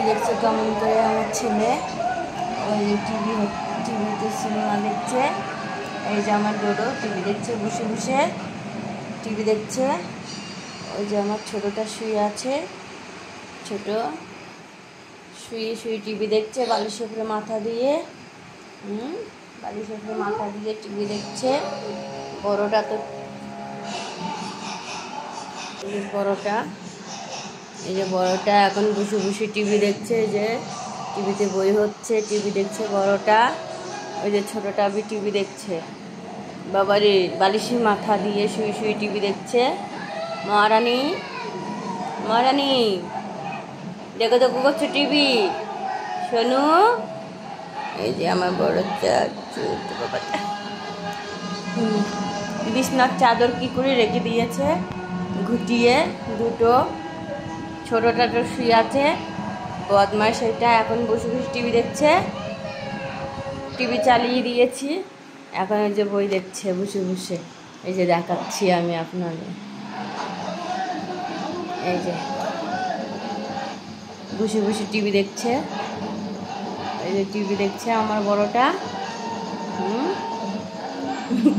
TV দেখছে কেমন করে আমার ছেলে। ওই টিভিতে সিনেমা দেখছে। এই যে আমার ডোডো টিভি দেখছে, বসে বসে টিভি দেখছে। ওই যে আমার ছোটোটা শুয়ে আছে, ছোট শুয়ে শুয়ে টিভি দেখছে বালিশের উপরে মাথা দিয়ে। বালিশের উপরে মাথা দিয়ে টিভি দেখছে। বড়টা তো বড়টা এই যে বড়টা এখন বসে বসে টিভি দেখছে। যে টিভিতে বই হচ্ছে, টিভি দেখছে বড়টা। ওই যে ছোটোটা টিভি দেখছে। বাবারে বালিশে মাথা দিয়ে শুয়ে শুয়ে টিভি দেখছে। মহারানী মহারানী দেখো দেখো করছো টিভি, শোনো। এই যে আমার বড় বাবাটা বিছনার চাদর কি করে রেখে দিয়েছে ঘুটিয়ে দুটো। ছোটোটা তো শুয়ে আছে বদমাস, সেটা এখন বসে বসে টিভি দেখছে। টিভি চালিয়ে দিয়েছি, এখন ওই যে বই দেখছে বসে বসে। এই যে দেখাচ্ছি আমি আপনাদের, এই যে বসে বসে টিভি দেখছে। এই যে টিভি দেখছে আমার বড়টা।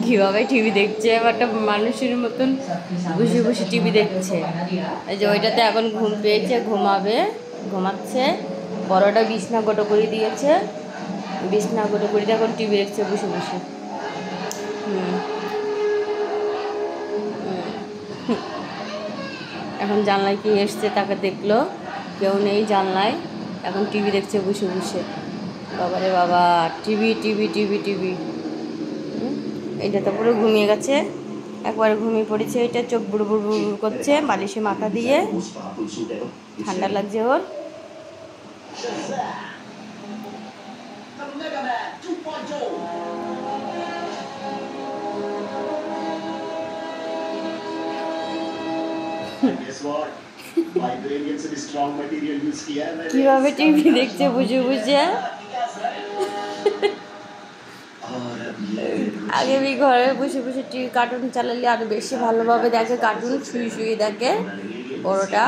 কীভাবে টিভি দেখছে, একটা মানুষের মতন বসে বসে টিভি দেখছে। এই যে ওইটাতে এখন ঘুম পেয়েছে, ঘুমাচ্ছে। বড়টা বিছনা গোটো করে দিয়েছে, বিছনা গোটো করে এখন টিভি দেখছে বসে বসে। এখন জানলায় কি এসছে তাকে দেখলো, কেউ নেই জানলায়। এখন টিভি দেখছে বসে বসে। বাবারে বাবা, টিভি টিভি টিভি টিভি। এইটা তো পুরো ঘুমিয়ে গেছে, একবারে ঘুমিয়ে পড়েছে। এটা চোখ বুড়ো বুড়ো বুড়ো করছে বালিশে মাথা দিয়ে। ঠান্ডা লাগছে ওর। কিভাবে টিভি দেখছে বুঝে বুঝে। আগে ঘরে বসে বসে টিভি কার্টুন চালালে আরো বেশি ভালোভাবে দেখে, কার্টুন শুয়ে শুয়ে দেখে বড়টা।